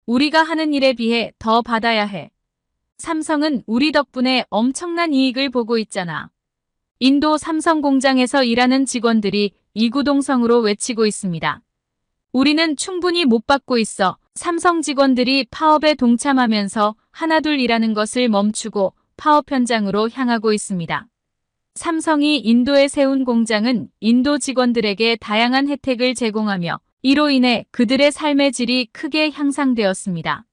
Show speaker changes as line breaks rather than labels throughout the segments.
우리가 하는 일에 비해 더 받아야 해. 삼성은 우리 덕분에 엄청난 이익을 보고 있잖아. 인도 삼성 공장에서 일하는 직원들이 이구동성으로 외치고 있습니다. 우리는 충분히 못 받고 있어. 삼성 직원들이 파업에 동참하면서 하나둘 일하는 것을 멈추고 파업 현장으로 향하고 있습니다. 삼성이 인도에 세운 공장은 인도 직원들에게 다양한 혜택을 제공하며 이로 인해 그들의 삶의 질이 크게 향상되었습니다.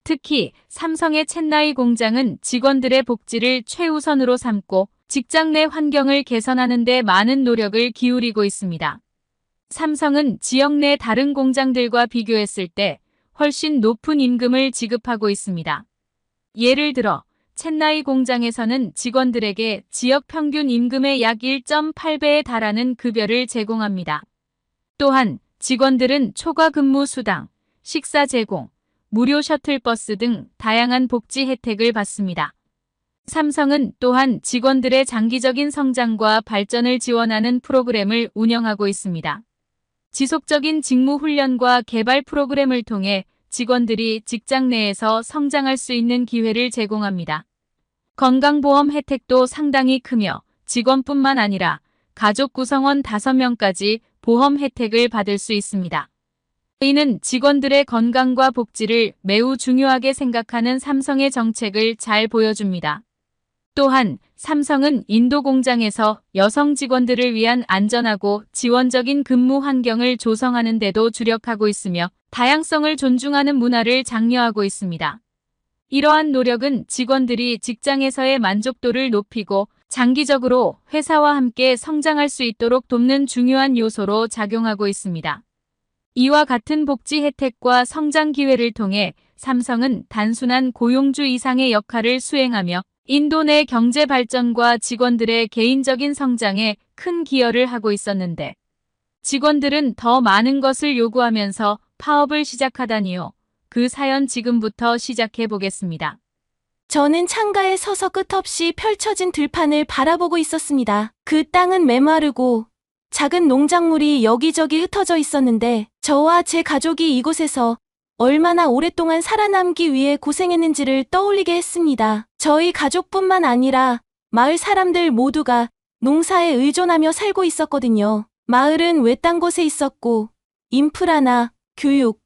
특히 삼성의 첸나이 공장은 직원들의 복지를 최우선으로 삼고 직장 내 환경을 개선하는 데 많은 노력을 기울이고 있습니다. 삼성은 지역 내 다른 공장들과 비교했을 때 훨씬 높은 임금을 지급하고 있습니다. 예를 들어 첸나이 공장에서는 직원들에게 지역 평균 임금의 약 1.8배에 달하는 급여를 제공합니다. 또한 직원들은 초과 근무 수당, 식사 제공, 무료 셔틀버스 등 다양한 복지 혜택을 받습니다. 삼성은 또한 직원들의 장기적인 성장과 발전을 지원하는 프로그램을 운영하고 있습니다. 지속적인 직무 훈련과 개발 프로그램을 통해 직원들이 직장 내에서 성장할 수 있는 기회를 제공합니다. 건강보험 혜택도 상당히 크며 직원뿐만 아니라 가족 구성원 5명까지 보험 혜택을 받을 수 있습니다. 이는 직원들의 건강과 복지를 매우 중요하게 생각하는 삼성의 정책을 잘 보여줍니다. 또한 삼성은 인도 공장에서 여성 직원들을 위한 안전하고 지원적인 근무 환경을 조성하는 데도 주력하고 있으며 다양성을 존중하는 문화를 장려하고 있습니다. 이러한 노력은 직원들이 직장에서의 만족도를 높이고 장기적으로 회사와 함께 성장할 수 있도록 돕는 중요한 요소로 작용하고 있습니다. 이와 같은 복지 혜택과 성장 기회를 통해 삼성은 단순한 고용주 이상의 역할을 수행하며 인도 내 경제 발전과 직원들의 개인적인 성장에 큰 기여를 하고 있었는데 직원들은 더 많은 것을 요구하면서 파업을 시작하다니요. 그 사연 지금부터 시작해 보겠습니다.
저는 창가에 서서 끝없이 펼쳐진 들판을 바라보고 있었습니다. 그 땅은 메마르고 작은 농작물이 여기저기 흩어져 있었는데 저와 제 가족이 이곳에서 얼마나 오랫동안 살아남기 위해 고생했는지를 떠올리게 했습니다. 저희 가족뿐만 아니라 마을 사람들 모두가 농사에 의존하며 살고 있었거든요. 마을은 외딴 곳에 있었고 인프라나 교육,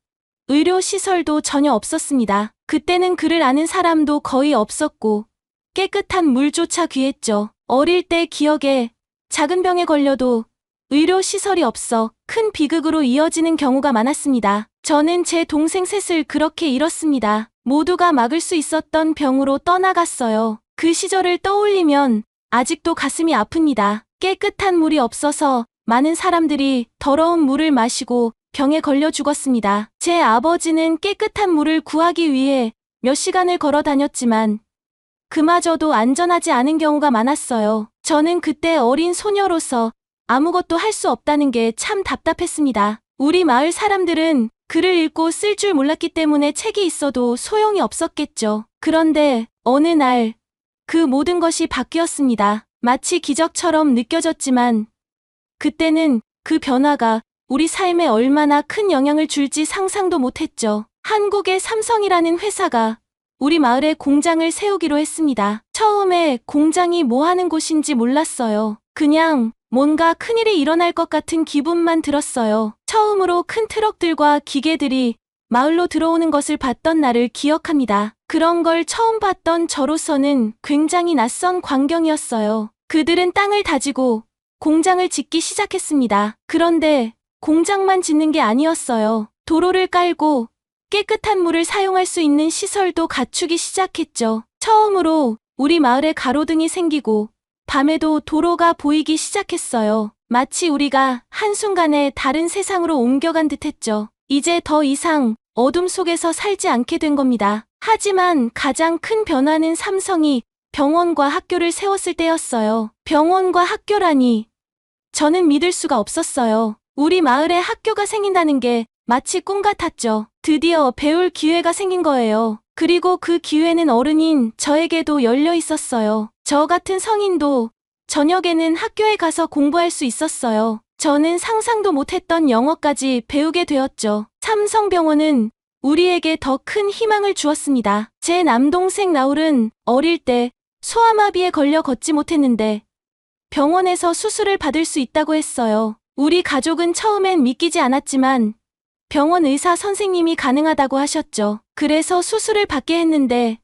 의료 시설도 전혀 없었습니다. 그때는 글을 아는 사람도 거의 없었고 깨끗한 물조차 귀했죠. 어릴 때 기억에 작은 병에 걸려도 의료 시설이 없어 큰 비극으로 이어지는 경우가 많았습니다. 저는 제 동생 셋을 그렇게 잃었습니다. 모두가 막을 수 있었던 병으로 떠나갔어요. 그 시절을 떠올리면 아직도 가슴이 아픕니다. 깨끗한 물이 없어서 많은 사람들이 더러운 물을 마시고 병에 걸려 죽었습니다. 제 아버지는 깨끗한 물을 구하기 위해 몇 시간을 걸어 다녔지만 그마저도 안전하지 않은 경우가 많았어요. 저는 그때 어린 소녀로서 아무것도 할 수 없다는 게 참 답답했습니다. 우리 마을 사람들은 글을 읽고 쓸 줄 몰랐기 때문에 책이 있어도 소용이 없었겠죠. 그런데 어느 날 그 모든 것이 바뀌었습니다. 마치 기적처럼 느껴졌지만 그때는 그 변화가 우리 삶에 얼마나 큰 영향을 줄지 상상도 못했죠. 한국의 삼성이라는 회사가 우리 마을에 공장을 세우기로 했습니다. 처음에 공장이 뭐 하는 곳인지 몰랐어요. 그냥 뭔가 큰일이 일어날 것 같은 기분만 들었어요. 처음으로 큰 트럭들과 기계들이 마을로 들어오는 것을 봤던 날을 기억합니다. 그런 걸 처음 봤던 저로서는 굉장히 낯선 광경이었어요. 그들은 땅을 다지고 공장을 짓기 시작했습니다. 그런데 공장만 짓는 게 아니었어요. 도로를 깔고 깨끗한 물을 사용할 수 있는 시설도 갖추기 시작했죠. 처음으로 우리 마을에 가로등이 생기고 밤에도 도로가 보이기 시작했어요. 마치 우리가 한순간에 다른 세상으로 옮겨간 듯했죠. 이제 더 이상 어둠 속에서 살지 않게 된 겁니다. 하지만 가장 큰 변화는 삼성이 병원과 학교를 세웠을 때였어요. 병원과 학교라니 저는 믿을 수가 없었어요. 우리 마을에 학교가 생긴다는 게 마치 꿈 같았죠. 드디어 배울 기회가 생긴 거예요. 그리고 그 기회는 어른인 저에게도 열려 있었어요. 저 같은 성인도 저녁에는 학교에 가서 공부할 수 있었어요. 저는 상상도 못했던 영어까지 배우게 되었죠. 삼성병원은 우리에게 더 큰 희망을 주었습니다. 제 남동생 라울은 어릴 때 소아마비에 걸려 걷지 못했는데 병원에서 수술을 받을 수 있다고 했어요. 우리 가족은 처음엔 믿기지 않았지만 병원 의사 선생님이 가능하다고 하셨죠. 그래서 수술을 받게 했는데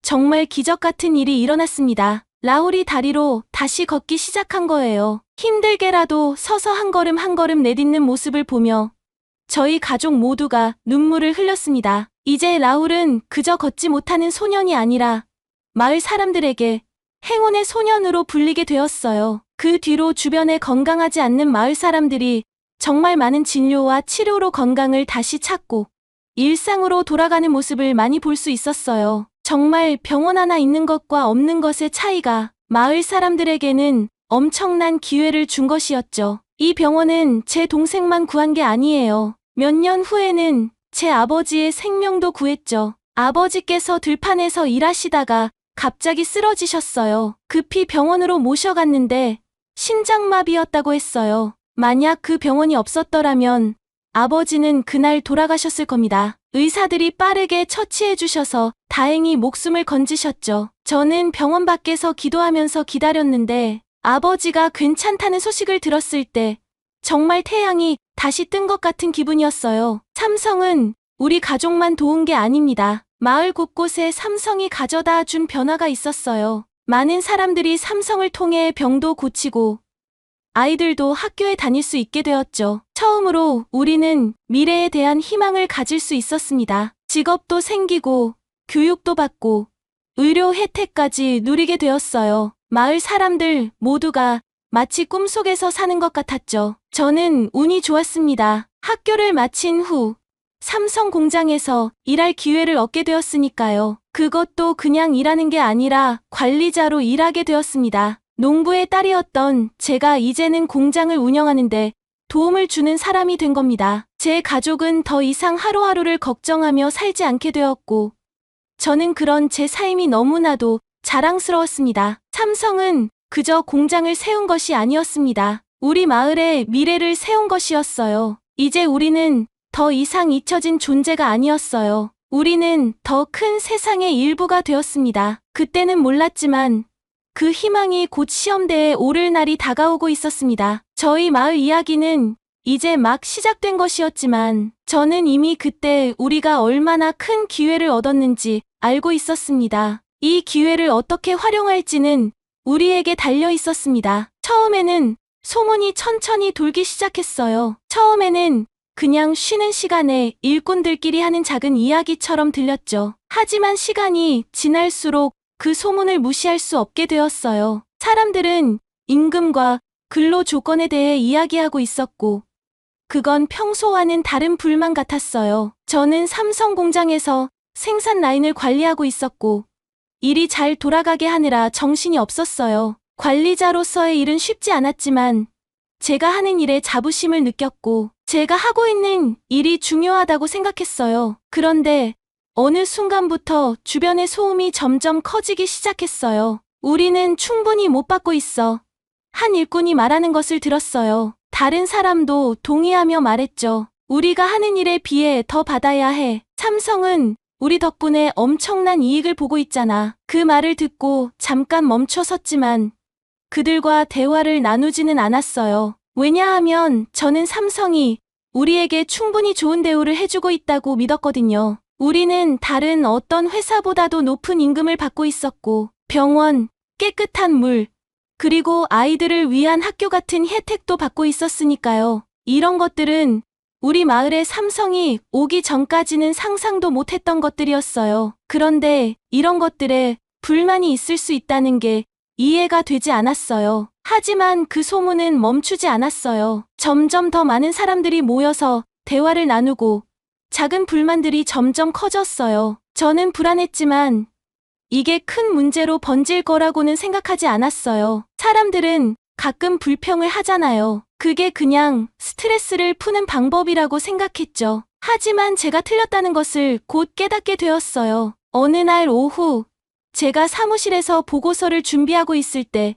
정말 기적 같은 일이 일어났습니다. 라울이 다리로 다시 걷기 시작한 거예요. 힘들게라도 서서 한 걸음 한 걸음 내딛는 모습을 보며 저희 가족 모두가 눈물을 흘렸습니다. 이제 라울은 그저 걷지 못하는 소년이 아니라 마을 사람들에게 행운의 소년으로 불리게 되었어요. 그 뒤로 주변에 건강하지 않는 마을 사람들이 정말 많은 진료와 치료로 건강을 다시 찾고 일상으로 돌아가는 모습을 많이 볼 수 있었어요. 정말 병원 하나 있는 것과 없는 것의 차이가 마을 사람들에게는 엄청난 기회를 준 것이었죠. 이 병원은 제 동생만 구한 게 아니에요. 몇 년 후에는 제 아버지의 생명도 구했죠. 아버지께서 들판에서 일하시다가 갑자기 쓰러지셨어요. 급히 병원으로 모셔갔는데 심장마비였다고 했어요. 만약 그 병원이 없었더라면 아버지는 그날 돌아가셨을 겁니다. 의사들이 빠르게 처치해 주셔서 다행히 목숨을 건지셨죠. 저는 병원 밖에서 기도하면서 기다렸는데 아버지가 괜찮다는 소식을 들었을 때 정말 태양이 다시 뜬 것 같은 기분이었어요. 삼성은 우리 가족만 도운 게 아닙니다. 마을 곳곳에 삼성이 가져다 준 변화가 있었어요. 많은 사람들이 삼성을 통해 병도 고치고 아이들도 학교에 다닐 수 있게 되었죠. 처음으로 우리는 미래에 대한 희망을 가질 수 있었습니다. 직업도 생기고 교육도 받고 의료 혜택까지 누리게 되었어요. 마을 사람들 모두가 마치 꿈속에서 사는 것 같았죠. 저는 운이 좋았습니다. 학교를 마친 후 삼성 공장에서 일할 기회를 얻게 되었으니까요. 그것도 그냥 일하는 게 아니라 관리자로 일하게 되었습니다. 농부의 딸이었던 제가 이제는 공장을 운영하는데 도움을 주는 사람이 된 겁니다. 제 가족은 더 이상 하루하루를 걱정하며 살지 않게 되었고 저는 그런 제 삶이 너무나도 자랑스러웠습니다. 삼성은 그저 공장을 세운 것이 아니었습니다. 우리 마을의 미래를 세운 것이었어요. 이제 우리는 더 이상 잊혀진 존재가 아니었어요. 우리는 더 큰 세상의 일부가 되었습니다. 그때는 몰랐지만 그 희망이 곧 시험대에 오를 날이 다가오고 있었습니다. 저희 마을 이야기는 이제 막 시작된 것이었지만 저는 이미 그때 우리가 얼마나 큰 기회를 얻었는지 알고 있었습니다. 이 기회를 어떻게 활용할지는 우리에게 달려 있었습니다. 처음에는 소문이 천천히 돌기 시작했어요. 처음에는 그냥 쉬는 시간에 일꾼들끼리 하는 작은 이야기처럼 들렸죠. 하지만 시간이 지날수록 그 소문을 무시할 수 없게 되었어요. 사람들은 임금과 근로 조건에 대해 이야기하고 있었고 그건 평소와는 다른 불만 같았어요. 저는 삼성 공장에서 생산 라인을 관리하고 있었고 일이 잘 돌아가게 하느라 정신이 없었어요. 관리자로서의 일은 쉽지 않았지만 제가 하는 일에 자부심을 느꼈고 제가 하고 있는 일이 중요하다고 생각했어요. 그런데 어느 순간부터 주변의 소음이 점점 커지기 시작했어요. 우리는 충분히 못 받고 있어. 한 일꾼이 말하는 것을 들었어요. 다른 사람도 동의하며 말했죠. 우리가 하는 일에 비해 더 받아야 해. 삼성은 우리 덕분에 엄청난 이익을 보고 있잖아. 그 말을 듣고 잠깐 멈춰 섰지만 그들과 대화를 나누지는 않았어요. 왜냐하면 저는 삼성이 우리에게 충분히 좋은 대우를 해주고 있다고 믿었거든요. 우리는 다른 어떤 회사보다도 높은 임금을 받고 있었고 병원, 깨끗한 물, 그리고 아이들을 위한 학교 같은 혜택도 받고 있었으니까요. 이런 것들은 우리 마을에 삼성이 오기 전까지는 상상도 못했던 것들이었어요. 그런데 이런 것들에 불만이 있을 수 있다는 게 이해가 되지 않았어요. 하지만 그 소문은 멈추지 않았어요. 점점 더 많은 사람들이 모여서 대화를 나누고 작은 불만들이 점점 커졌어요. 저는 불안했지만 이게 큰 문제로 번질 거라고는 생각하지 않았어요. 사람들은 가끔 불평을 하잖아요. 그게 그냥 스트레스를 푸는 방법이라고 생각했죠. 하지만 제가 틀렸다는 것을 곧 깨닫게 되었어요. 어느 날 오후 제가 사무실에서 보고서를 준비하고 있을 때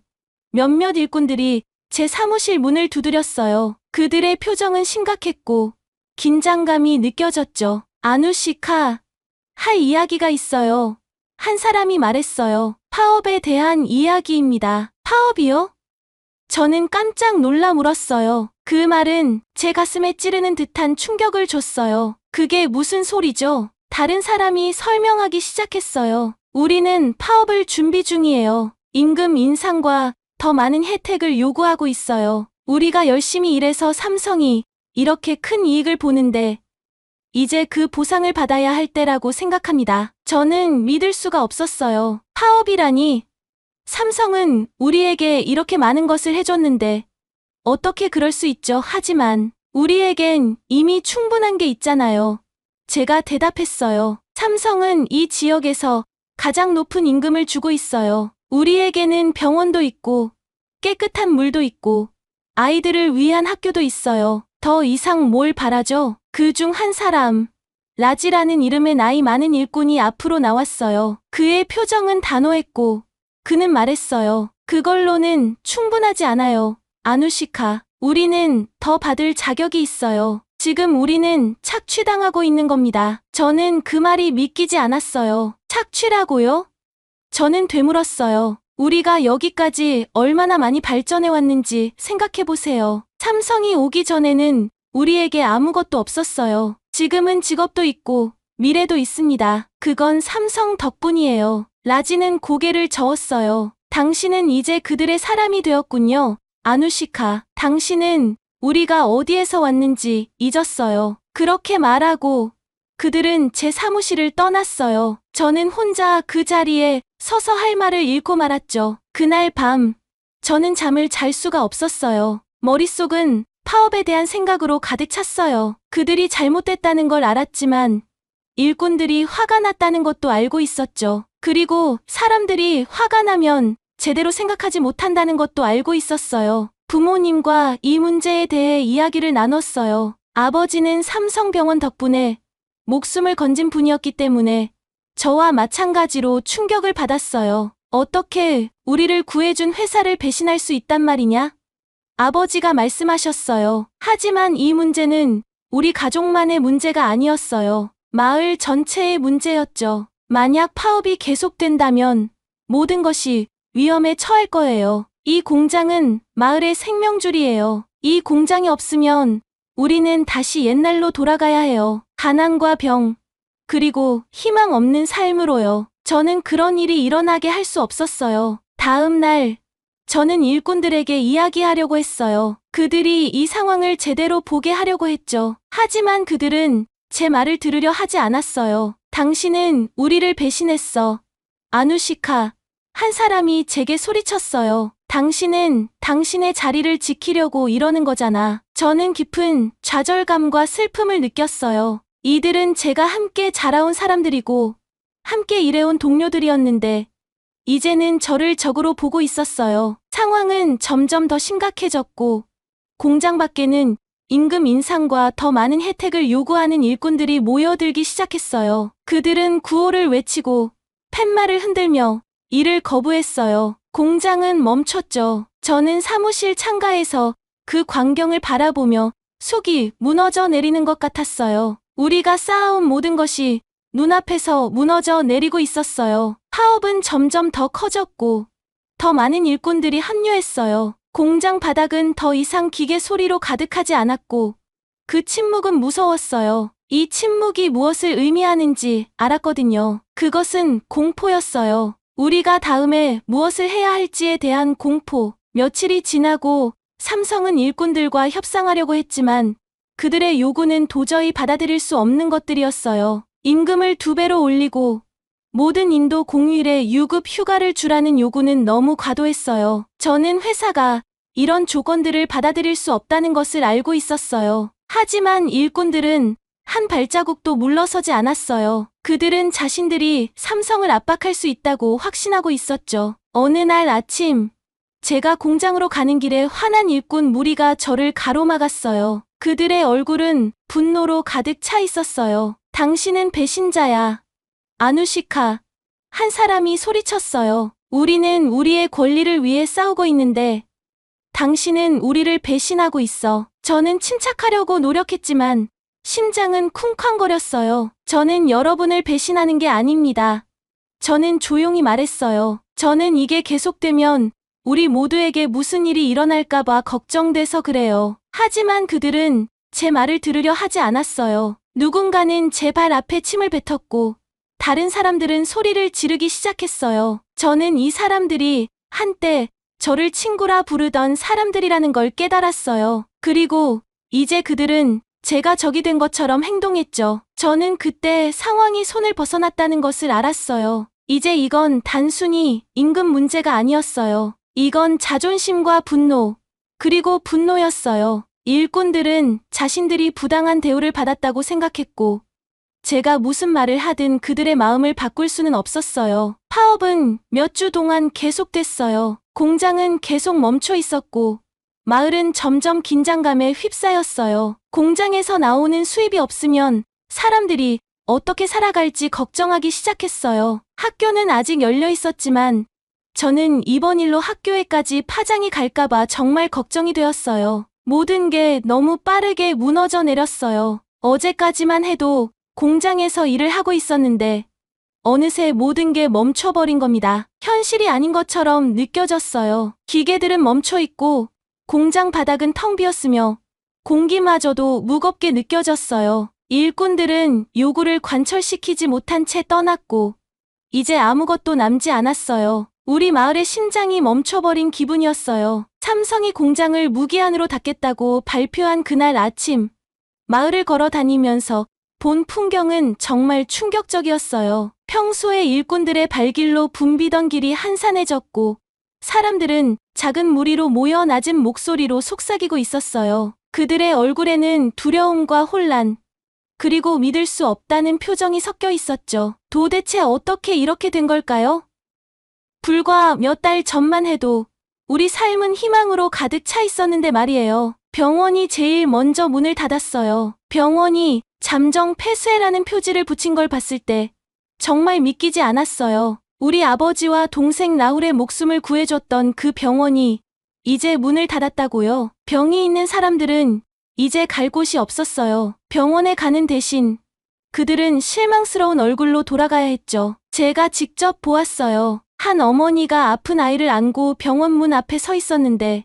몇몇 일꾼들이 제 사무실 문을 두드렸어요. 그들의 표정은 심각했고 긴장감이 느껴졌죠. 아누시카, 할 이야기가 있어요. 한 사람이 말했어요. 파업에 대한 이야기입니다. 파업이요? 저는 깜짝 놀라 물었어요. 그 말은 제 가슴에 찌르는 듯한 충격을 줬어요. 그게 무슨 소리죠? 다른 사람이 설명하기 시작했어요. 우리는 파업을 준비 중이에요. 임금 인상과 더 많은 혜택을 요구하고 있어요. 우리가 열심히 일해서 삼성이 이렇게 큰 이익을 보는데 이제 그 보상을 받아야 할 때라고 생각합니다. 저는 믿을 수가 없었어요. 파업이라니. 삼성은 우리에게 이렇게 많은 것을 해줬는데 어떻게 그럴 수 있죠? 하지만 우리에겐 이미 충분한 게 있잖아요. 제가 대답했어요. 삼성은 이 지역에서 가장 높은 임금을 주고 있어요. 우리에게는 병원도 있고 깨끗한 물도 있고 아이들을 위한 학교도 있어요. 더 이상 뭘 바라죠? 그 중 한 사람, 라지라는 이름의 나이 많은 일꾼이 앞으로 나왔어요. 그의 표정은 단호했고 그는 말했어요. 그걸로는 충분하지 않아요. 아누시카, 우리는 더 받을 자격이 있어요. 지금 우리는 착취당하고 있는 겁니다. 저는 그 말이 믿기지 않았어요. 착취라고요? 저는 되물었어요. 우리가 여기까지 얼마나 많이 발전해 왔는지 생각해 보세요. 삼성이 오기 전에는 우리에게 아무것도 없었어요. 지금은 직업도 있고 미래도 있습니다. 그건 삼성 덕분이에요. 라지는 고개를 저었어요. 당신은 이제 그들의 사람이 되었군요. 아누시카, 당신은 우리가 어디에서 왔는지 잊었어요. 그렇게 말하고 그들은 제 사무실을 떠났어요. 저는 혼자 그 자리에 서서 할 말을 잃고 말았죠. 그날 밤, 저는 잠을 잘 수가 없었어요. 머릿속은 파업에 대한 생각으로 가득 찼어요. 그들이 잘못됐다는 걸 알았지만 일꾼들이 화가 났다는 것도 알고 있었죠. 그리고 사람들이 화가 나면 제대로 생각하지 못한다는 것도 알고 있었어요. 부모님과 이 문제에 대해 이야기를 나눴어요. 아버지는 삼성병원 덕분에 목숨을 건진 분이었기 때문에 저와 마찬가지로 충격을 받았어요. 어떻게 우리를 구해준 회사를 배신할 수 있단 말이냐? 아버지가 말씀하셨어요. 하지만 이 문제는 우리 가족만의 문제가 아니었어요. 마을 전체의 문제였죠. 만약 파업이 계속된다면 모든 것이 위험에 처할 거예요. 이 공장은 마을의 생명줄이에요. 이 공장이 없으면 우리는 다시 옛날로 돌아가야 해요. 가난과 병, 그리고 희망 없는 삶으로요. 저는 그런 일이 일어나게 할 수 없었어요. 다음 날, 저는 일꾼들에게 이야기하려고 했어요. 그들이 이 상황을 제대로 보게 하려고 했죠. 하지만 그들은 제 말을 들으려 하지 않았어요. 당신은 우리를 배신했어. 아누시카, 한 사람이 제게 소리쳤어요. 당신은 당신의 자리를 지키려고 이러는 거잖아. 저는 깊은 좌절감과 슬픔을 느꼈어요. 이들은 제가 함께 자라온 사람들이고 함께 일해온 동료들이었는데 이제는 저를 적으로 보고 있었어요. 상황은 점점 더 심각해졌고 공장 밖에는 임금 인상과 더 많은 혜택을 요구하는 일꾼들이 모여들기 시작했어요. 그들은 구호를 외치고 팻말을 흔들며 일을 거부했어요. 공장은 멈췄죠. 저는 사무실 창가에서 그 광경을 바라보며 속이 무너져 내리는 것 같았어요. 우리가 쌓아온 모든 것이 눈앞에서 무너져 내리고 있었어요. 파업은 점점 더 커졌고 더 많은 일꾼들이 합류했어요. 공장 바닥은 더 이상 기계 소리로 가득하지 않았고 그 침묵은 무서웠어요. 이 침묵이 무엇을 의미하는지 알았거든요. 그것은 공포였어요. 우리가 다음에 무엇을 해야 할지에 대한 공포. 며칠이 지나고 삼성은 일꾼들과 협상하려고 했지만 그들의 요구는 도저히 받아들일 수 없는 것들이었어요. 임금을 2배로 올리고 모든 인도 공휴일에 유급 휴가를 주라는 요구는 너무 과도했어요. 저는 회사가 이런 조건들을 받아들일 수 없다는 것을 알고 있었어요. 하지만 일꾼들은 한 발자국도 물러서지 않았어요. 그들은 자신들이 삼성을 압박할 수 있다고 확신하고 있었죠. 어느 날 아침, 제가 공장으로 가는 길에 화난 일꾼 무리가 저를 가로막았어요. 그들의 얼굴은 분노로 가득 차 있었어요. 당신은 배신자야. 아누시카, 한 사람이 소리쳤어요. 우리는 우리의 권리를 위해 싸우고 있는데 당신은 우리를 배신하고 있어. 저는 침착하려고 노력했지만 심장은 쿵쾅거렸어요. 저는 여러분을 배신하는 게 아닙니다. 저는 조용히 말했어요. 저는 이게 계속되면 우리 모두에게 무슨 일이 일어날까봐 걱정돼서 그래요. 하지만 그들은 제 말을 들으려 하지 않았어요. 누군가는 제 발 앞에 침을 뱉었고 다른 사람들은 소리를 지르기 시작했어요. 저는 이 사람들이 한때 저를 친구라 부르던 사람들이라는 걸 깨달았어요. 그리고 이제 그들은 제가 적이 된 것처럼 행동했죠. 저는 그때 상황이 손을 벗어났다는 것을 알았어요. 이제 이건 단순히 임금 문제가 아니었어요. 이건 자존심과 분노, 그리고 분노였어요. 일꾼들은 자신들이 부당한 대우를 받았다고 생각했고 제가 무슨 말을 하든 그들의 마음을 바꿀 수는 없었어요. 파업은 몇 주 동안 계속됐어요. 공장은 계속 멈춰 있었고 마을은 점점 긴장감에 휩싸였어요. 공장에서 나오는 수입이 없으면 사람들이 어떻게 살아갈지 걱정하기 시작했어요. 학교는 아직 열려 있었지만 저는 이번 일로 학교에까지 파장이 갈까봐 정말 걱정이 되었어요. 모든 게 너무 빠르게 무너져 내렸어요. 어제까지만 해도 공장에서 일을 하고 있었는데 어느새 모든 게 멈춰버린 겁니다. 현실이 아닌 것처럼 느껴졌어요. 기계들은 멈춰 있고 공장 바닥은 텅 비었으며 공기마저도 무겁게 느껴졌어요. 일꾼들은 요구를 관철시키지 못한 채 떠났고 이제 아무것도 남지 않았어요. 우리 마을의 심장이 멈춰버린 기분이었어요. 삼성이 공장을 무기한으로 닫겠다고 발표한 그날 아침, 마을을 걸어 다니면서 본 풍경은 정말 충격적이었어요. 평소에 일꾼들의 발길로 붐비던 길이 한산해졌고 사람들은 작은 무리로 모여 낮은 목소리로 속삭이고 있었어요. 그들의 얼굴에는 두려움과 혼란, 그리고 믿을 수 없다는 표정이 섞여 있었죠. 도대체 어떻게 이렇게 된 걸까요? 불과 몇 달 전만 해도 우리 삶은 희망으로 가득 차 있었는데 말이에요. 병원이 제일 먼저 문을 닫았어요. 병원이 잠정 폐쇄라는 표지를 붙인 걸 봤을 때 정말 믿기지 않았어요. 우리 아버지와 동생 라울의 목숨을 구해줬던 그 병원이 이제 문을 닫았다고요. 병이 있는 사람들은 이제 갈 곳이 없었어요. 병원에 가는 대신 그들은 실망스러운 얼굴로 돌아가야 했죠. 제가 직접 보았어요. 한 어머니가 아픈 아이를 안고 병원 문 앞에 서 있었는데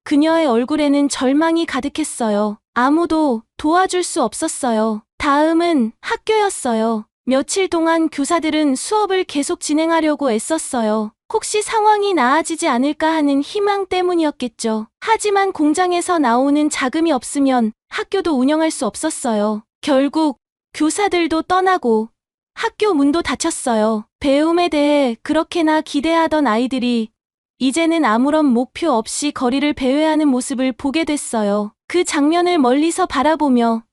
그녀의 얼굴에는 절망이 가득했어요. 아무도 도와줄 수 없었어요. 다음은 학교였어요. 며칠 동안 교사들은 수업을 계속 진행하려고 애썼어요. 혹시 상황이 나아지지 않을까 하는 희망 때문이었겠죠. 하지만 공장에서 나오는 자금이 없으면 학교도 운영할 수 없었어요. 결국 교사들도 떠나고 학교 문도 닫혔어요. 배움에 대해 그렇게나 기대하던 아이들이 이제는 아무런 목표 없이 거리를 배회하는 모습을 보게 됐어요. 그 장면을 멀리서 바라보며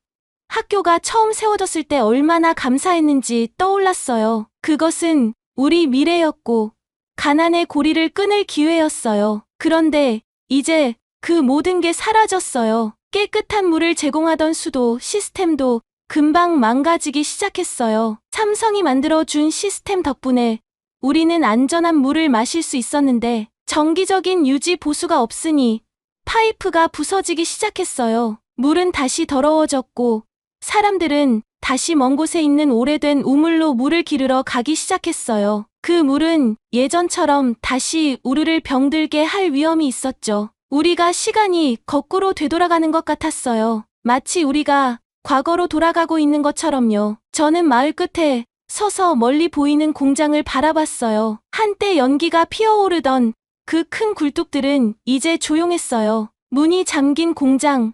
학교가 처음 세워졌을 때 얼마나 감사했는지 떠올랐어요. 그것은 우리 미래였고 가난의 고리를 끊을 기회였어요. 그런데 이제 그 모든 게 사라졌어요. 깨끗한 물을 제공하던 수도 시스템도 금방 망가지기 시작했어요. 삼성이 만들어준 시스템 덕분에 우리는 안전한 물을 마실 수 있었는데 정기적인 유지 보수가 없으니 파이프가 부서지기 시작했어요. 물은 다시 더러워졌고 사람들은 다시 먼 곳에 있는 오래된 우물로 물을 기르러 가기 시작했어요. 그 물은 예전처럼 다시 우리를 병들게 할 위험이 있었죠. 우리가 시간이 거꾸로 되돌아가는 것 같았어요. 마치 우리가 과거로 돌아가고 있는 것처럼요. 저는 마을 끝에 서서 멀리 보이는 공장을 바라봤어요. 한때 연기가 피어오르던 그 큰 굴뚝들은 이제 조용했어요. 문이 잠긴 공장,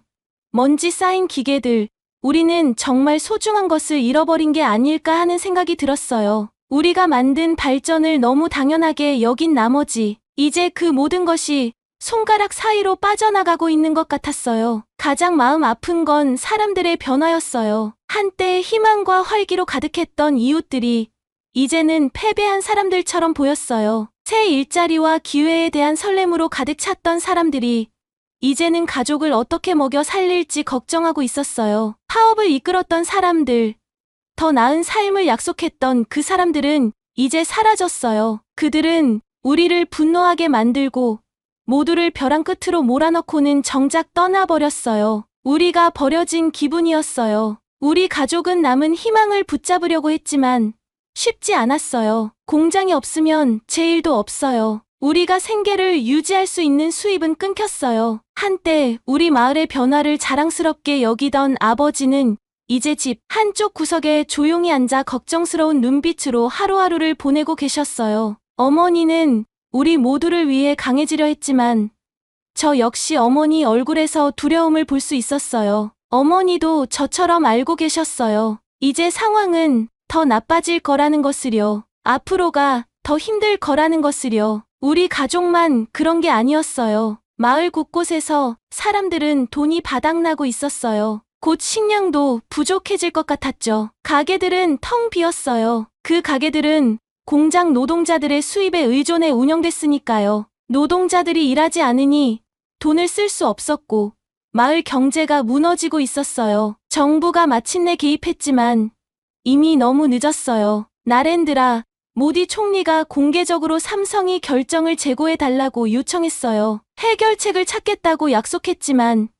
먼지 쌓인 기계들, 우리는 정말 소중한 것을 잃어버린 게 아닐까 하는 생각이 들었어요. 우리가 만든 발전을 너무 당연하게 여긴 나머지 이제 그 모든 것이 손가락 사이로 빠져나가고 있는 것 같았어요. 가장 마음 아픈 건 사람들의 변화였어요. 한때 희망과 활기로 가득했던 이웃들이 이제는 패배한 사람들처럼 보였어요. 새 일자리와 기회에 대한 설렘으로 가득 찼던 사람들이 이제는 가족을 어떻게 먹여 살릴지 걱정하고 있었어요. 파업을 이끌었던 사람들, 더 나은 삶을 약속했던 그 사람들은 이제 사라졌어요. 그들은 우리를 분노하게 만들고 모두를 벼랑 끝으로 몰아넣고는 정작 떠나버렸어요. 우리가 버려진 기분이었어요. 우리 가족은 남은 희망을 붙잡으려고 했지만 쉽지 않았어요. 공장이 없으면 제 일도 없어요. 우리가 생계를 유지할 수 있는 수입은 끊겼어요. 한때 우리 마을의 변화를 자랑스럽게 여기던 아버지는 이제 집 한쪽 구석에 조용히 앉아 걱정스러운 눈빛으로 하루하루를 보내고 계셨어요. 어머니는 우리 모두를 위해 강해지려 했지만 저 역시 어머니 얼굴에서 두려움을 볼 수 있었어요. 어머니도 저처럼 알고 계셨어요. 이제 상황은 더 나빠질 거라는 것을요. 앞으로가 더 힘들 거라는 것을요. 우리 가족만 그런 게 아니었어요. 마을 곳곳에서 사람들은 돈이 바닥나고 있었어요. 곧 식량도 부족해질 것 같았죠. 가게들은 텅 비었어요. 그 가게들은 공장 노동자들의 수입에 의존해 운영됐으니까요. 노동자들이 일하지 않으니 돈을 쓸 수 없었고 마을 경제가 무너지고 있었어요. 정부가 마침내 개입했지만 이미 너무 늦었어요. 나렌드라 모디 총리가 공개적으로 삼성이 결정을 재고해달라고 요청했어요. 해결책을 찾겠다고 약속했지만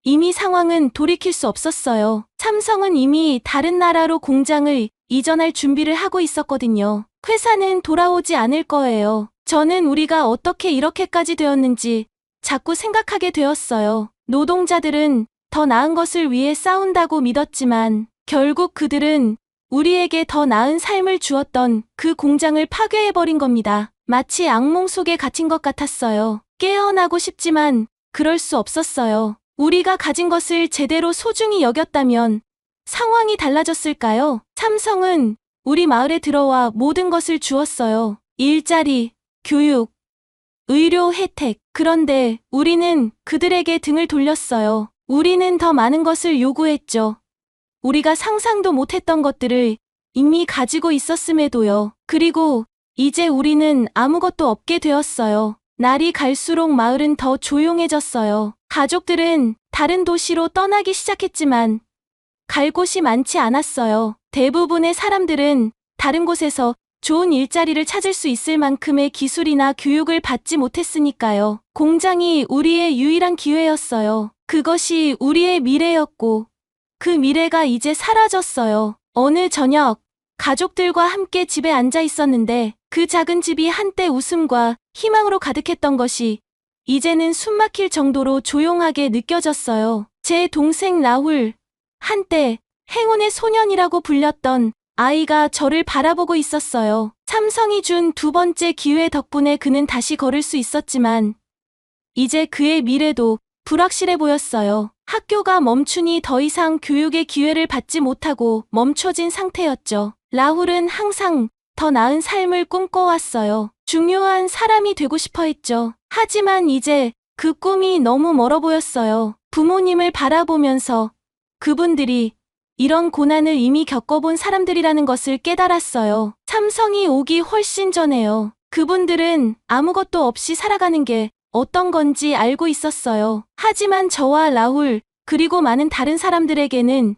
이미 상황은 돌이킬 수 없었어요. 삼성은 이미 다른 나라로 공장을 이전할 준비를 하고 있었거든요. 회사는 돌아오지 않을 거예요. 저는 우리가 어떻게 이렇게까지 되었는지 자꾸 생각하게 되었어요. 노동자들은 더 나은 것을 위해 싸운다고 믿었지만 결국 그들은 우리에게 더 나은 삶을 주었던 그 공장을 파괴해버린 겁니다. 마치 악몽 속에 갇힌 것 같았어요. 깨어나고 싶지만 그럴 수 없었어요. 우리가 가진 것을 제대로 소중히 여겼다면 상황이 달라졌을까요? 삼성은 우리 마을에 들어와 모든 것을 주었어요. 일자리, 교육, 의료 혜택. 그런데 우리는 그들에게 등을 돌렸어요. 우리는 더 많은 것을 요구했죠. 우리가 상상도 못했던 것들을 이미 가지고 있었음에도요. 그리고 이제 우리는 아무것도 없게 되었어요. 날이 갈수록 마을은 더 조용해졌어요. 가족들은 다른 도시로 떠나기 시작했지만 갈 곳이 많지 않았어요. 대부분의 사람들은 다른 곳에서 좋은 일자리를 찾을 수 있을 만큼의 기술이나 교육을 받지 못했으니까요. 공장이 우리의 유일한 기회였어요. 그것이 우리의 미래였고 그 미래가 이제 사라졌어요. 어느 저녁 가족들과 함께 집에 앉아 있었는데 그 작은 집이 한때 웃음과 희망으로 가득했던 것이 이제는 숨막힐 정도로 조용하게 느껴졌어요. 제 동생 라훌, 한때 행운의 소년이라고 불렸던 아이가 저를 바라보고 있었어요. 삼성이 준 두 번째 기회 덕분에 그는 다시 걸을 수 있었지만 이제 그의 미래도 불확실해 보였어요. 학교가 멈추니 더 이상 교육의 기회를 받지 못하고 멈춰진 상태였죠. 라훌은 항상 더 나은 삶을 꿈꿔왔어요. 중요한 사람이 되고 싶어 했죠. 하지만 이제 그 꿈이 너무 멀어 보였어요. 부모님을 바라보면서 그분들이 이런 고난을 이미 겪어본 사람들이라는 것을 깨달았어요. 삼성이 오기 훨씬 전에요. 그분들은 아무것도 없이 살아가는 게 어떤 건지 알고 있었어요. 하지만 저와 라훌, 그리고 많은 다른 사람들에게는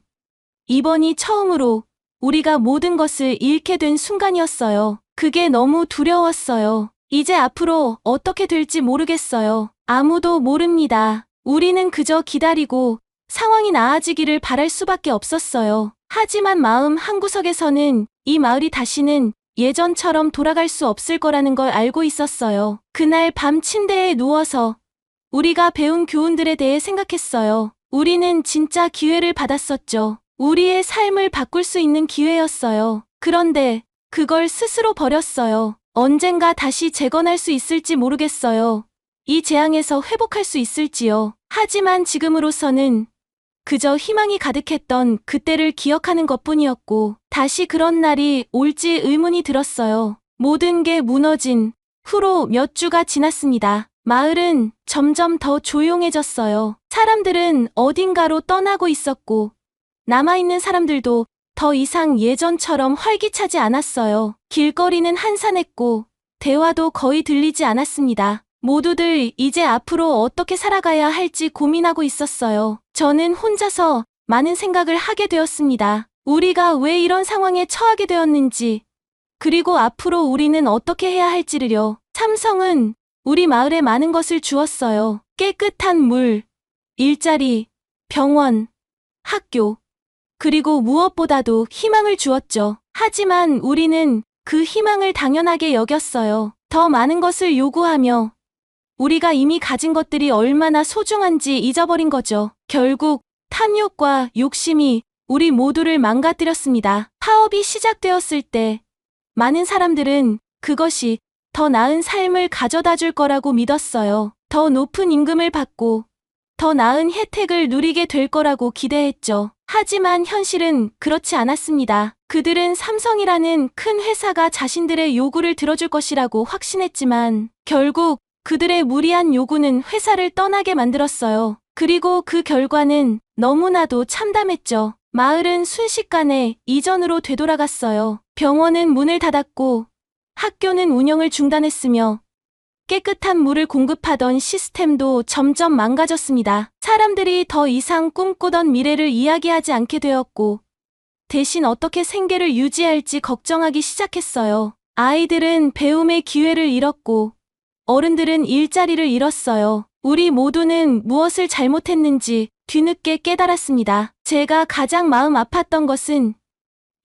이번이 처음으로 우리가 모든 것을 잃게 된 순간이었어요. 그게 너무 두려웠어요. 이제 앞으로 어떻게 될지 모르겠어요. 아무도 모릅니다. 우리는 그저 기다리고 상황이 나아지기를 바랄 수밖에 없었어요. 하지만 마음 한구석에서는 이 마을이 다시는 예전처럼 돌아갈 수 없을 거라는 걸 알고 있었어요. 그날 밤 침대에 누워서 우리가 배운 교훈들에 대해 생각했어요. 우리는 진짜 기회를 받았었죠. 우리의 삶을 바꿀 수 있는 기회였어요. 그런데 그걸 스스로 버렸어요. 언젠가 다시 재건할 수 있을지 모르겠어요. 이 재앙에서 회복할 수 있을지요. 하지만 지금으로서는 그저 희망이 가득했던 그때를 기억하는 것뿐이었고 다시 그런 날이 올지 의문이 들었어요. 모든 게 무너진 후로 몇 주가 지났습니다. 마을은 점점 더 조용해졌어요. 사람들은 어딘가로 떠나고 있었고 남아있는 사람들도 더 이상 예전처럼 활기차지 않았어요. 길거리는 한산했고 대화도 거의 들리지 않았습니다. 모두들 이제 앞으로 어떻게 살아가야 할지 고민하고 있었어요. 저는 혼자서 많은 생각을 하게 되었습니다. 우리가 왜 이런 상황에 처하게 되었는지, 그리고 앞으로 우리는 어떻게 해야 할지를요. 삼성은 우리 마을에 많은 것을 주었어요. 깨끗한 물, 일자리, 병원, 학교, 그리고 무엇보다도 희망을 주었죠. 하지만 우리는 그 희망을 당연하게 여겼어요. 더 많은 것을 요구하며 우리가 이미 가진 것들이 얼마나 소중한지 잊어버린 거죠. 결국 탐욕과 욕심이 우리 모두를 망가뜨렸습니다. 파업이 시작되었을 때 많은 사람들은 그것이 더 나은 삶을 가져다 줄 거라고 믿었어요. 더 높은 임금을 받고 더 나은 혜택을 누리게 될 거라고 기대했죠. 하지만 현실은 그렇지 않았습니다. 그들은 삼성이라는 큰 회사가 자신들의 요구를 들어줄 것이라고 확신했지만 결국 그들의 무리한 요구는 회사를 떠나게 만들었어요. 그리고 그 결과는 너무나도 참담했죠. 마을은 순식간에 이전으로 되돌아갔어요. 병원은 문을 닫았고 학교는 운영을 중단했으며 깨끗한 물을 공급하던 시스템도 점점 망가졌습니다. 사람들이 더 이상 꿈꾸던 미래를 이야기하지 않게 되었고 대신 어떻게 생계를 유지할지 걱정하기 시작했어요. 아이들은 배움의 기회를 잃었고 어른들은 일자리를 잃었어요. 우리 모두는 무엇을 잘못했는지 뒤늦게 깨달았습니다. 제가 가장 마음 아팠던 것은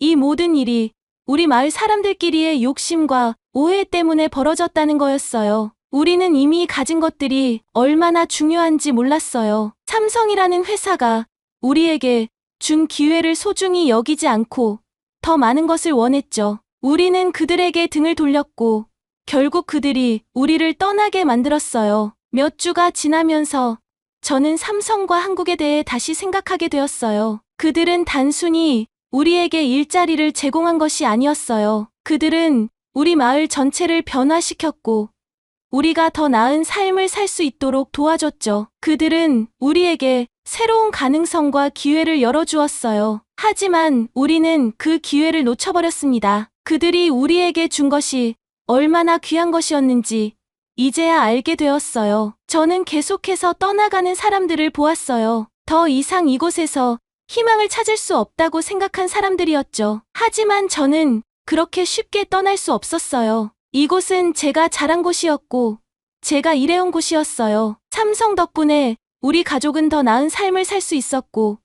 이 모든 일이 우리 마을 사람들끼리의 욕심과 오해 때문에 벌어졌다는 거였어요. 우리는 이미 가진 것들이 얼마나 중요한지 몰랐어요. 삼성이라는 회사가 우리에게 준 기회를 소중히 여기지 않고 더 많은 것을 원했죠. 우리는 그들에게 등을 돌렸고 결국 그들이 우리를 떠나게 만들었어요. 몇 주가 지나면서 저는 삼성과 한국에 대해 다시 생각하게 되었어요. 그들은 단순히 우리에게 일자리를 제공한 것이 아니었어요. 그들은 우리 마을 전체를 변화시켰고 우리가 더 나은 삶을 살 수 있도록 도와줬죠. 그들은 우리에게 새로운 가능성과 기회를 열어주었어요. 하지만 우리는 그 기회를 놓쳐버렸습니다. 그들이 우리에게 준 것이 얼마나 귀한 것이었는지 이제야 알게 되었어요. 저는 계속해서 떠나가는 사람들을 보았어요. 더 이상 이곳에서 희망을 찾을 수 없다고 생각한 사람들이었죠. 하지만 저는 그렇게 쉽게 떠날 수 없었어요. 이곳은 제가 자란 곳이었고 제가 일해온 곳이었어요. 삼성 덕분에 우리 가족은 더 나은 삶을 살 수 있었고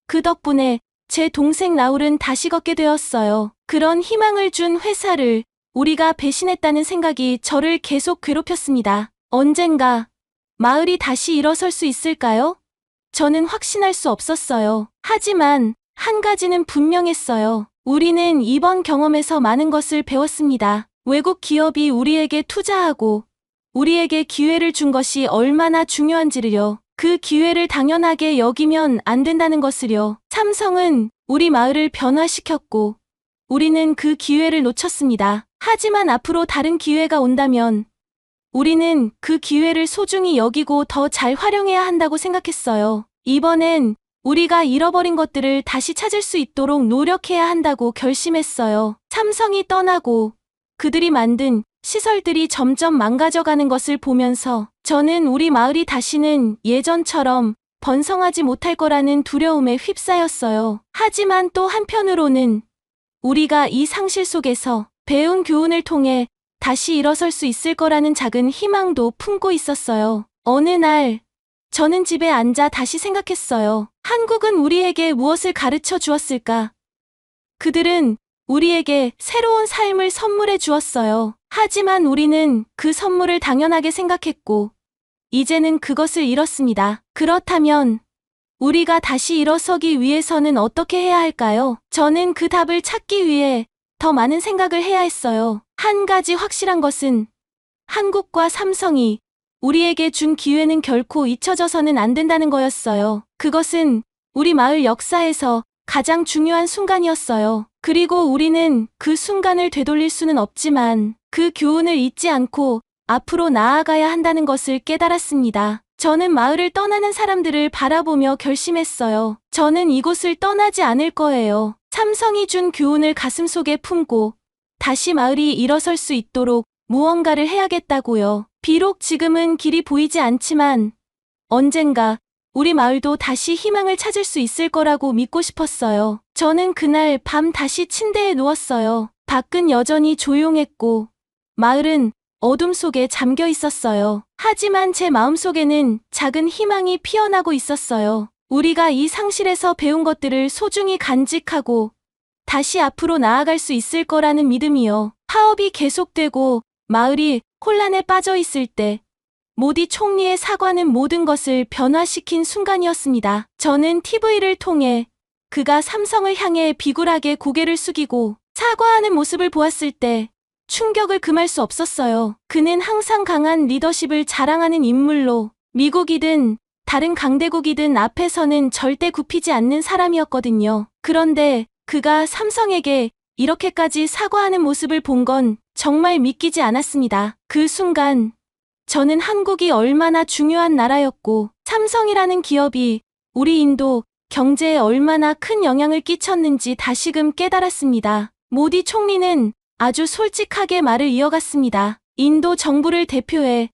그 덕분에 제 동생 라울은 다시 걷게 되었어요. 그런 희망을 준 회사를 우리가 배신했다는 생각이 저를 계속 괴롭혔습니다. 언젠가 마을이 다시 일어설 수 있을까요? 저는 확신할 수 없었어요. 하지만 한 가지는 분명했어요. 우리는 이번 경험에서 많은 것을 배웠습니다. 외국 기업이 우리에게 투자하고 우리에게 기회를 준 것이 얼마나 중요한지를요. 그 기회를 당연하게 여기면 안 된다는 것을요. 삼성은 우리 마을을 변화시켰고 우리는 그 기회를 놓쳤습니다. 하지만 앞으로 다른 기회가 온다면 우리는 그 기회를 소중히 여기고 더 잘 활용해야 한다고 생각했어요. 이번엔 우리가 잃어버린 것들을 다시 찾을 수 있도록 노력해야 한다고 결심했어요. 삼성이 떠나고 그들이 만든 시설들이 점점 망가져가는 것을 보면서 저는 우리 마을이 다시는 예전처럼 번성하지 못할 거라는 두려움에 휩싸였어요. 하지만 또 한편으로는 우리가 이 상실 속에서 배운 교훈을 통해 다시 일어설 수 있을 거라는 작은 희망도 품고 있었어요. 어느 날 저는 집에 앉아 다시 생각했어요. 한국은 우리에게 무엇을 가르쳐 주었을까? 그들은 우리에게 새로운 삶을 선물해 주었어요. 하지만 우리는 그 선물을 당연하게 생각했고 이제는 그것을 잃었습니다. 그렇다면 우리가 다시 일어서기 위해서는 어떻게 해야 할까요? 저는 그 답을 찾기 위해 더 많은 생각을 해야 했어요. 한 가지 확실한 것은 한국과 삼성이 우리에게 준 기회는 결코 잊혀져서는 안 된다는 거였어요. 그것은 우리 마을 역사에서 가장 중요한 순간이었어요. 그리고 우리는 그 순간을 되돌릴 수는 없지만 그 교훈을 잊지 않고 앞으로 나아가야 한다는 것을 깨달았습니다. 저는 마을을 떠나는 사람들을 바라보며 결심했어요. 저는 이곳을 떠나지 않을 거예요. 삼성이 준 교훈을 가슴속에 품고 다시 마을이 일어설 수 있도록 무언가를 해야겠다고요. 비록 지금은 길이 보이지 않지만 언젠가 우리 마을도 다시 희망을 찾을 수 있을 거라고 믿고 싶었어요. 저는 그날 밤 다시 침대에 누웠어요. 밖은 여전히 조용했고 마을은 어둠 속에 잠겨 있었어요. 하지만 제 마음속에는 작은 희망이 피어나고 있었어요. 우리가 이 상실에서 배운 것들을 소중히 간직하고 다시 앞으로 나아갈 수 있을 거라는 믿음이요. 파업이 계속되고 마을이 혼란에 빠져 있을 때 모디 총리의 사과는 모든 것을 변화시킨 순간이었습니다. 저는 TV를 통해 그가 삼성을 향해 비굴하게 고개를 숙이고 사과하는 모습을 보았을 때 충격을 금할 수 없었어요. 그는 항상 강한 리더십을 자랑하는 인물로 미국이든 다른 강대국이든 앞에서는 절대 굽히지 않는 사람이었거든요. 그런데 그가 삼성에게 이렇게까지 사과하는 모습을 본 건 정말 믿기지 않았습니다. 그 순간 저는 한국이 얼마나 중요한 나라였고 삼성이라는 기업이 우리 인도 경제에 얼마나 큰 영향을 끼쳤는지 다시금 깨달았습니다. 모디 총리는 아주 솔직하게 말을 이어갔습니다. 인도 정부를 대표해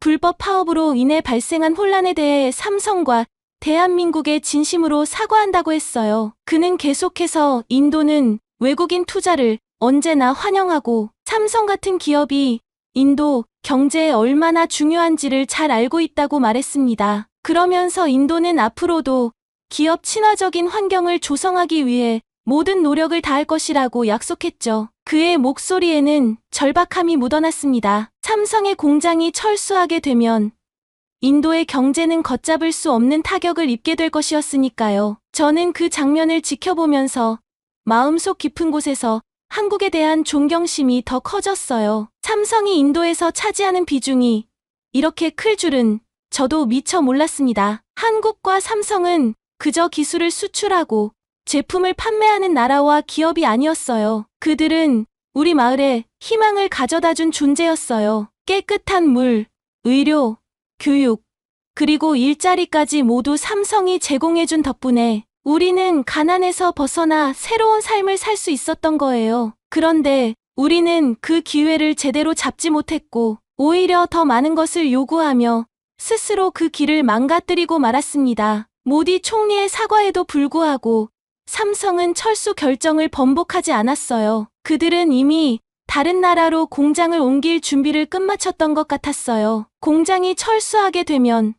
불법 파업으로 인해 발생한 혼란에 대해 삼성과 대한민국에 진심으로 사과한다고 했어요. 그는 계속해서 인도는 외국인 투자를 언제나 환영하고 삼성 같은 기업이 인도 경제에 얼마나 중요한지를 잘 알고 있다고 말했습니다. 그러면서 인도는 앞으로도 기업 친화적인 환경을 조성하기 위해 모든 노력을 다할 것이라고 약속했죠. 그의 목소리에는 절박함이 묻어났습니다. 삼성의 공장이 철수하게 되면 인도의 경제는 걷잡을 수 없는 타격을 입게 될 것이었으니까요. 저는 그 장면을 지켜보면서 마음속 깊은 곳에서 한국에 대한 존경심이 더 커졌어요. 삼성이 인도에서 차지하는 비중이 이렇게 클 줄은 저도 미처 몰랐습니다. 한국과 삼성은 그저 기술을 수출하고 제품을 판매하는 나라와 기업이 아니었어요. 그들은 우리 마을에 희망을 가져다 준 존재였어요. 깨끗한 물, 의료, 교육, 그리고 일자리까지 모두 삼성이 제공해준 덕분에 우리는 가난에서 벗어나 새로운 삶을 살 수 있었던 거예요. 그런데 우리는 그 기회를 제대로 잡지 못했고 오히려 더 많은 것을 요구하며 스스로 그 길을 망가뜨리고 말았습니다. 모디 총리의 사과에도 불구하고 삼성은 철수 결정을 번복하지 않았어요. 그들은 이미 다른 나라로 공장을 옮길 준비를 끝마쳤던 것 같았어요. 공장이 철수하게 되면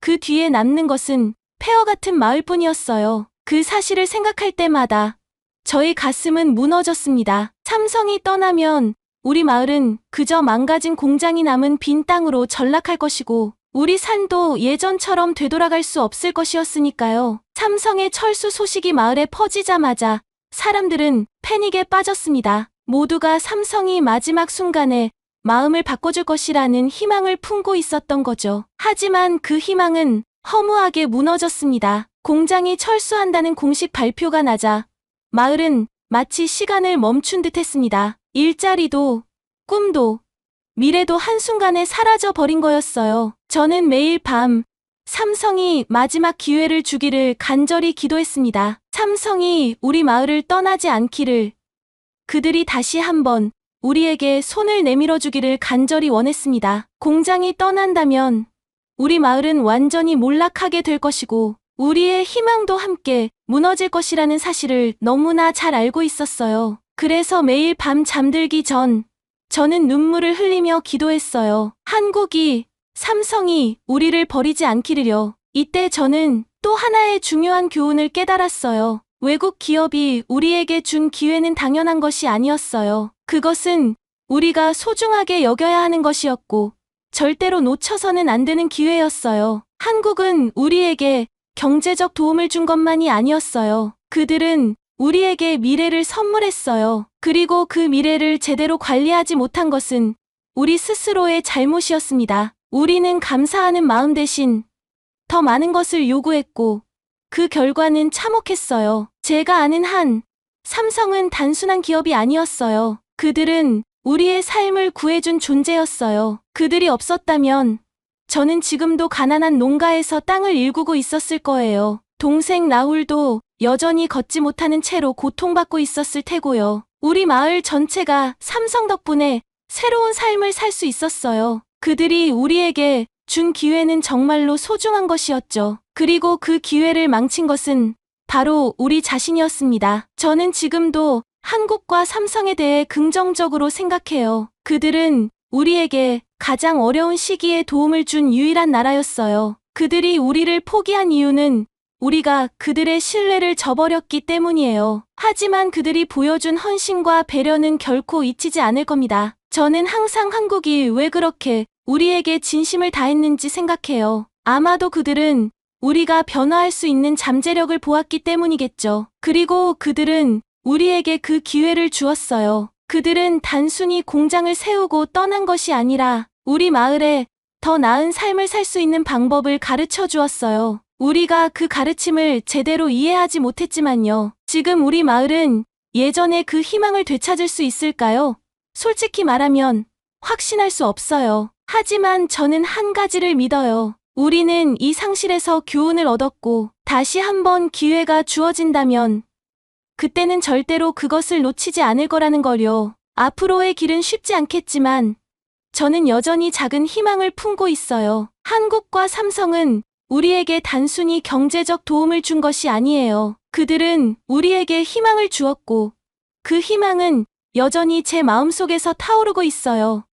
그 뒤에 남는 것은 폐허 같은 마을뿐이었어요. 그 사실을 생각할 때마다 저희 가슴은 무너졌습니다. 삼성이 떠나면 우리 마을은 그저 망가진 공장이 남은 빈 땅으로 전락할 것이고 우리 삶도 예전처럼 되돌아갈 수 없을 것이었으니까요. 삼성의 철수 소식이 마을에 퍼지자마자 사람들은 패닉에 빠졌습니다. 모두가 삼성이 마지막 순간에 마음을 바꿔줄 것이라는 희망을 품고 있었던 거죠. 하지만 그 희망은 허무하게 무너졌습니다. 공장이 철수한다는 공식 발표가 나자 마을은 마치 시간을 멈춘 듯 했습니다. 일자리도, 꿈도, 미래도 한순간에 사라져 버린 거였어요. 저는 매일 밤 삼성이 마지막 기회를 주기를 간절히 기도했습니다. 삼성이 우리 마을을 떠나지 않기를, 그들이 다시 한번 우리에게 손을 내밀어 주기를 간절히 원했습니다. 공장이 떠난다면 우리 마을은 완전히 몰락하게 될 것이고 우리의 희망도 함께 무너질 것이라는 사실을 너무나 잘 알고 있었어요. 그래서 매일 밤 잠들기 전 저는 눈물을 흘리며 기도했어요. 한국이, 삼성이 우리를 버리지 않기를요. 이때 저는 또 하나의 중요한 교훈을 깨달았어요. 외국 기업이 우리에게 준 기회는 당연한 것이 아니었어요. 그것은 우리가 소중하게 여겨야 하는 것이었고 절대로 놓쳐서는 안 되는 기회였어요. 한국은 우리에게 경제적 도움을 준 것만이 아니었어요. 그들은 우리에게 미래를 선물했어요. 그리고 그 미래를 제대로 관리하지 못한 것은 우리 스스로의 잘못이었습니다. 우리는 감사하는 마음 대신 더 많은 것을 요구했고 그 결과는 참혹했어요. 제가 아는 한 삼성은 단순한 기업이 아니었어요. 그들은 우리의 삶을 구해준 존재였어요. 그들이 없었다면 저는 지금도 가난한 농가에서 땅을 일구고 있었을 거예요. 동생 라울도 여전히 걷지 못하는 채로 고통받고 있었을 테고요. 우리 마을 전체가 삼성 덕분에 새로운 삶을 살 수 있었어요. 그들이 우리에게 준 기회는 정말로 소중한 것이었죠. 그리고 그 기회를 망친 것은 바로 우리 자신이었습니다. 저는 지금도 한국과 삼성에 대해 긍정적으로 생각해요. 그들은 우리에게 가장 어려운 시기에 도움을 준 유일한 나라였어요. 그들이 우리를 포기한 이유는 우리가 그들의 신뢰를 저버렸기 때문이에요. 하지만 그들이 보여준 헌신과 배려는 결코 잊히지 않을 겁니다. 저는 항상 한국이 왜 그렇게 우리에게 진심을 다했는지 생각해요. 아마도 그들은 우리가 변화할 수 있는 잠재력을 보았기 때문이겠죠. 그리고 그들은 우리에게 그 기회를 주었어요. 그들은 단순히 공장을 세우고 떠난 것이 아니라 우리 마을에 더 나은 삶을 살 수 있는 방법을 가르쳐 주었어요. 우리가 그 가르침을 제대로 이해하지 못했지만요. 지금 우리 마을은 예전의 그 희망을 되찾을 수 있을까요? 솔직히 말하면 확신할 수 없어요. 하지만 저는 한 가지를 믿어요. 우리는 이 상실에서 교훈을 얻었고 다시 한번 기회가 주어진다면 그때는 절대로 그것을 놓치지 않을 거라는 걸요. 앞으로의 길은 쉽지 않겠지만 저는 여전히 작은 희망을 품고 있어요. 한국과 삼성은 우리에게 단순히 경제적 도움을 준 것이 아니에요. 그들은 우리에게 희망을 주었고 그 희망은 여전히 제 마음속에서 타오르고 있어요.